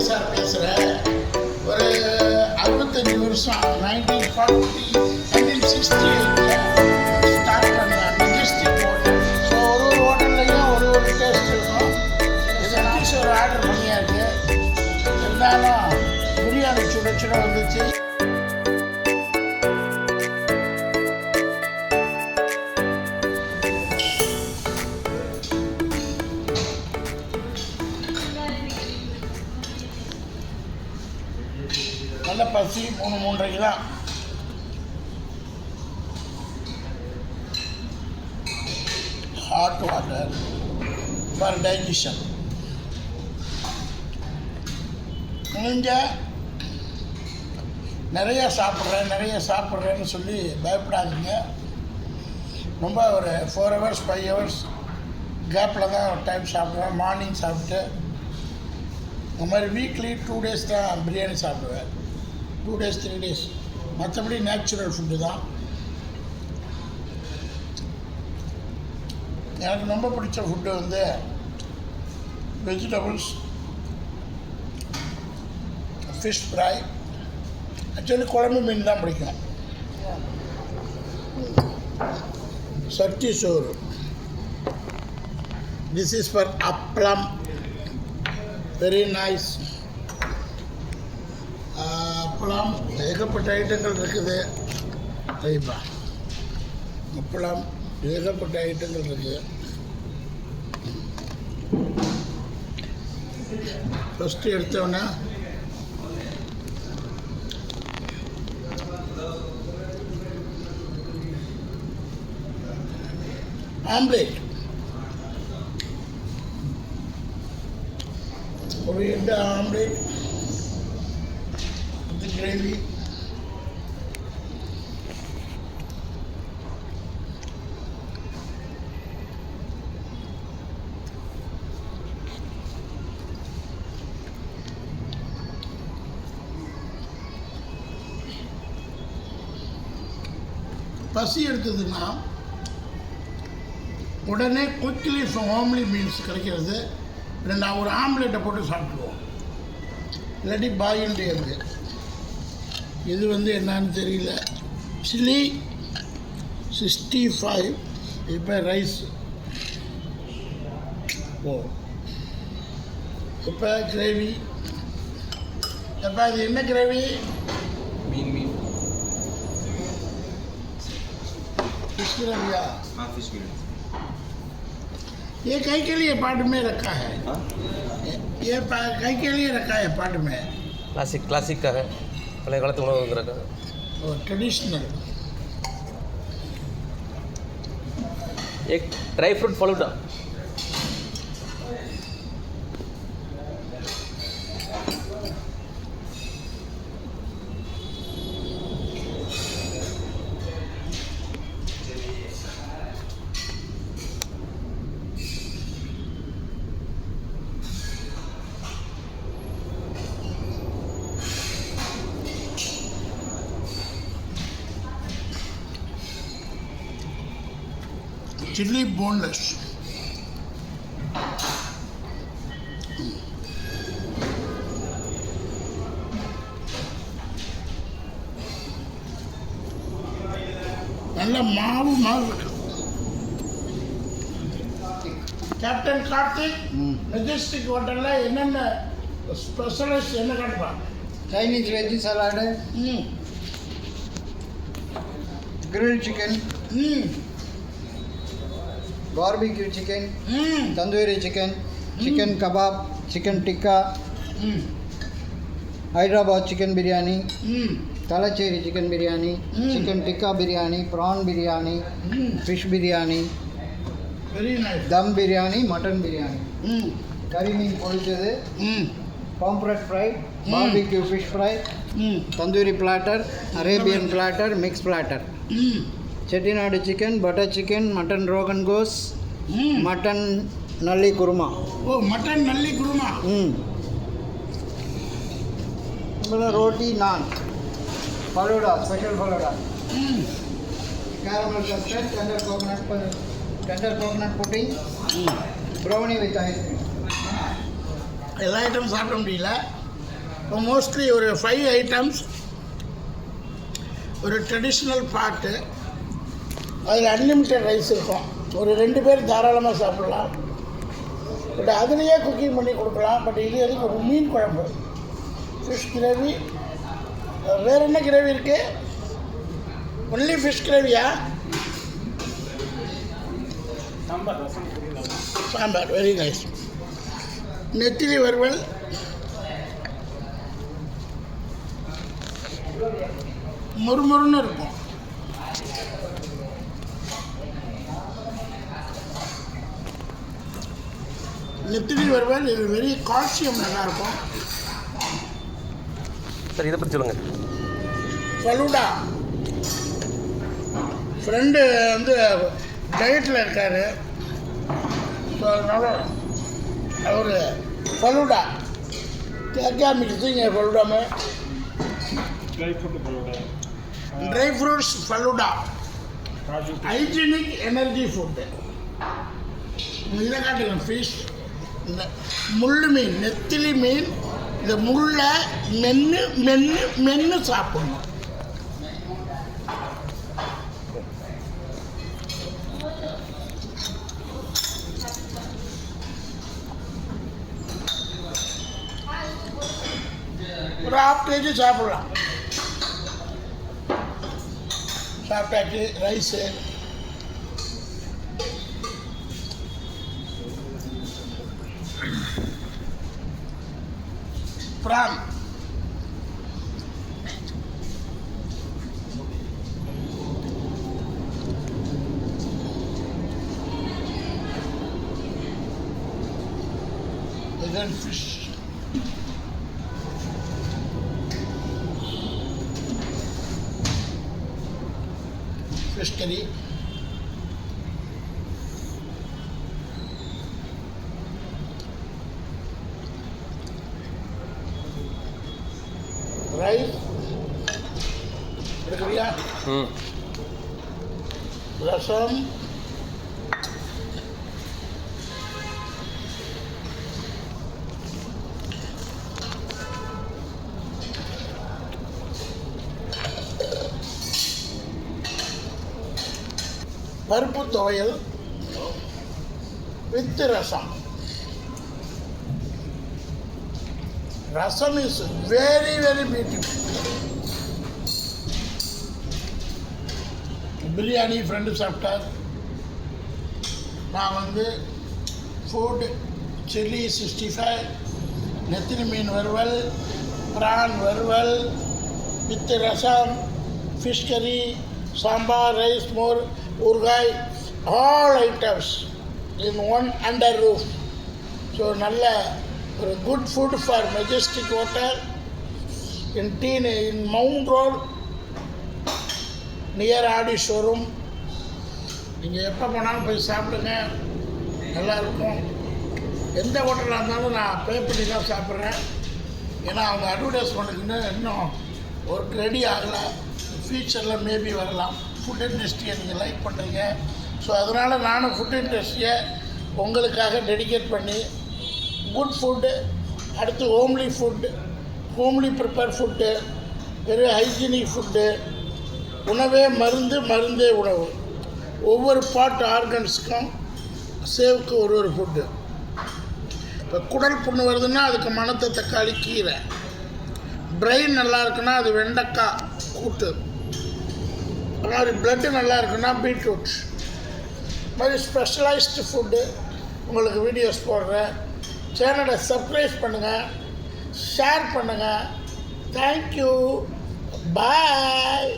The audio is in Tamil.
சார் பேசுகிறேன். ஒரு 65 வருஷம் 1960 ஸ்டார்ட் பண்ணேன் மெஜஸ்டிக் ஹோட்டல். ஸோ ஒரு ஹோட்டல்லையும் ஒரு டேஸ்ட் இருக்கும். சதீஷ் ஒரு ஆர்டர் பண்ணியாச்சு. இருந்தாலும் பிரியாணி சுட சுட வந்துச்சு. நல்ல பசி 3-3.5 தான். Hot water for digestion. நீங்கள் நிறைய சாப்பிட்றேன்னு சொல்லி பயப்படாதீங்க. ரொம்ப ஒரு 4 hours 5 hours கேப்பில் தான் ஒரு டைம் சாப்பிடுவேன். மார்னிங் சாப்பிட்டு இந்த மாதிரி வீக்லி 2 days தான் பிரியாணி சாப்பிடுவேன். 2 days 3 days. மற்றபடி நேச்சுரல் ஃபுட்டு தான். எனக்கு ரொம்ப பிடிச்ச ஃபுட்டு வந்து வெஜிடபிள்ஸ், ஃபிஷ் ஃப்ரை. ஆக்சுவலி குழம்பு மீன் தான் பிடிக்கும். சட்டி சோறு. திஸ் இஸ் ஃபார் அப்பளம். Very nice. அப்பளம் ஏகப்பட்ட ஐட்டங்கள் இருக்குது. சரிப்பா, அப்பளம் ஏகப்பட்ட ஐட்டங்கள் இருக்குது. ஃபஸ்ட்டு எடுத்தோன்னே ஆம்லேட். ஒரு எட்டு ஆம்லேட் வித் கிரேவி. பசி எடுத்ததுன்னா உடனே குயிக்லி ஹோம்லி மீல்ஸ் கிடைக்கிறது. ஒரு ஆம்லேட்டை போட்டு சாப்பிடுவோம். இல்லாட்டி பாயில்டு எக்கு. இது வந்து என்னன்னு தெரியல. சில்லி 65. இப்போ ரைஸ். இப்போ கிரேவி. எப்போ இது என்ன கிரேவி? மீன் फिश ग्रेवी. हाँ फिश ग्रेवी. ये कई के लिए पार्ट में रखा है. हाँ? ये कई के लिए रखा है पार्ट में. क्लासिक का है. पहले गलत उन्होंने रखा है. और ट्रेडिशनल. एक dry fruit falooda. Chilli boneless. நல்ல மாவு இருக்கு. கேப்டன் கார்த்திக் மெஜஸ்டிக் ஹோட்டல்ல என்னென்ன ஸ்பெஷலிஸ்ட் என்ன காட்டுவா? Chinese veg salad, grill chicken, barbecue chicken, tandoori chicken, chicken kebab, chicken tikka, Hyderabad chicken biryani, Thalassery chicken biryani, chicken tikka biryani, prawn biryani, fish biryani, dum biryani, mutton biryani, karimeen pollichathu, pomfret fry, barbecue fish fry, tandoori platter, Arabian platter, mix platter, Chettinad chicken, butter chicken, mutton rogan josh, mutton nalli kurma. Oh mutton nalli kurma. Roti naan, falooda, special falooda, caramel custard, tender coconut pudding, brownie with ice cream. எல்லா ஐட்டம் சாப்பிட முடியல. மோஸ்ட்லி ஒரு 5 ஐட்டம்ஸ், ஒரு ட்ரெடிஷ்னல் பாட்டு, அதில் அன்லிமிட்டட் ரைஸ் இருக்கும். ஒரு 2 பேர் தாராளமாக சாப்பிடலாம். பட் அதுலேயே குக்கிங் பண்ணி கொடுக்கலாம். பட் இது எதுக்கு ஒரு மீன் குழம்பு, ஃபிஷ் கிரேவி. வேறு என்ன கிரேவி இருக்குது? ஒன்லி ஃபிஷ் கிரேவியா? Sambar very nice. நெத்திலி வறுவல், முறுமுறுன்னு இருக்கும். நெத்திலி வறுவல் இது வெரி கால்சியம், நல்லாயிருக்கும். சார் இதை பற்றி சொல்லுங்கள். ஃபலூடா, ஃப்ரெண்டு வந்து டயட்டில் இருக்கார். ஸோ அதனால் அவர் ஃபலூடா क्या मिक्सिंग है फलूडा में? Dry fruits falooda, hygienic energy food. இதை காட்டுங்க. ஃபிஷ், இந்த முள் மீன், நெத்திலி மீன், இந்த முள்ளை மென்று மென்று மென்று சாப்பிடணும். ஒரு 1/2 kg சாப்பிடலாம். சாப்பிட்டாச்சு. Rice, prawn, then fish, fish curry, rice, rasam, பருப்பு துவையல் with rasam. Rasam is very very beautiful. Biryani friend சாப்பிட்டார். நான் வந்து ஃபுட் சில்லி 65, நெத்திலி மீன் வறுவல், ப்ரான் வறுவல் வித் ரசம், ஃபிஷ் கறி, சாம்பார், ரைஸ், மோர், ஊறுகாய், all items in one under roof. So நல்ல ஒரு good food for Majestic hotel in mount road near Aadi showroom. நீங்கள் எப்போ போனாலும் போய் சாப்பிடுங்க, நல்லாயிருக்கும். எந்த ஹோட்டலாக இருந்தாலும் நான் பே பண்ணி தான் சாப்பிட்றேன். ஏன்னா அவங்க அட்வர்டைஸ்மெண்ட்டுக்கு இன்னும் ஒர்க் ரெடி ஆகலை. ஃபியூச்சரில் மேபி வரலாம். ஃபுட் இண்டஸ்ட்ரியை நீங்கள் லைக் பண்ணுறீங்க. ஸோ அதனால் நானும் ஃபுட் இண்டஸ்ட்ரியை உங்களுக்காக டெடிகேட் பண்ணி குட் ஃபுட்டு, அடுத்து homely food, homely prepare food, வெறும் ஹைஜீனிக் ஃபுட்டு, உணவே மருந்து, மருந்தே உணவு. ஒவ்வொரு பார்ட் ஆர்கன்ஸுக்கும் சேவுக்கு ஒரு ஃபுட்டு. இப்போ குடல் புண்ணு வருதுன்னா அதுக்கு மணத்த தக்காளி கீரை, பிரெயின் நல்லா இருக்குன்னா அது வெண்டைக்காய் கூட்டு, அது மாதிரி பிளட்டு நல்லா இருக்குன்னா பீட்ரூட். மாதிரி ஸ்பெஷலைஸ்டு ஃபுட்டு உங்களுக்கு வீடியோஸ் போடுறேன். சேனலை சப்ஸ்கிரைப் பண்ணுங்கள், ஷேர் பண்ணுங்கள். தேங்க்யூ, பாய்.